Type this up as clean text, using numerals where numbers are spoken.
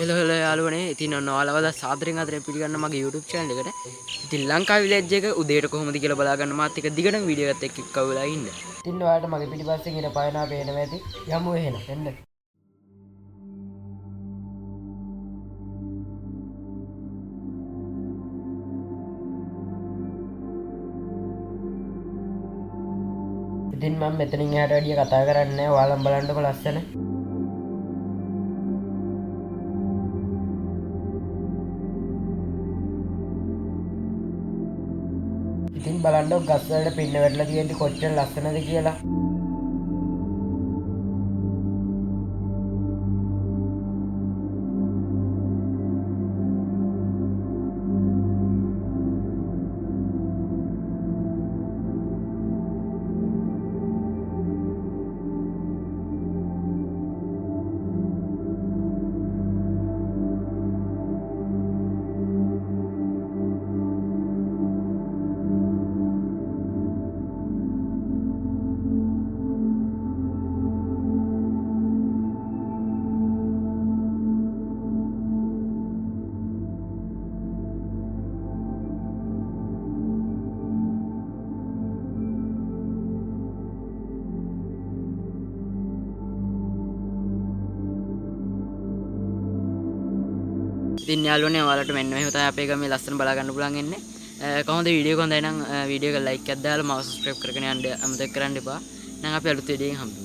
එලෝ එලෝ යාළුවනේ ඉතින් ඔන්න ඔයාලව සාදරයෙන් ආදරයෙන් පිළිගන්න මගේ YouTube channel එකට. ඉතින් ලංකා විලේජ් එක උදේට කොහොමද කියලා බලා ගන්න මාත් එක දිගටම වීඩියෝ එකත් එක්ක එක්කව වෙලා ඉන්න. ඉතින් ඔයාලට මගේ පිටිපස්සෙන් ඉර පයනා පේනවා ඇති. යමු එහෙනම් එන්න. ඉතින් මම මෙතනින් එහාට වැඩිය කතා කරන්නේ නැහැ. ඔයාලම බලන්නකො ලස්සන. ඉතින් බලන්න ගස් වලට පින්න වැටලා තියෙන්නේ කොච්චර ලස්සනද කියලා. ඉතින් යාළුවනේ ඔයාලට මෙන්න මෙහෙම තමයි අපේ ගමේ ලස්සන බලා ගන්න පුළුවන් ඉන්නේ. කොහොමද වීඩියෝ එක හොඳයි නම් වීඩියෝ එක ලයික් එකක් දාලා මාව සබ්ස්ක්‍රයිබ් කරගෙන යන්න අමතක කරන්න එපා. එහෙනම් අපි අලුත් වීඩියෝ එකෙන් හම්බෙමු.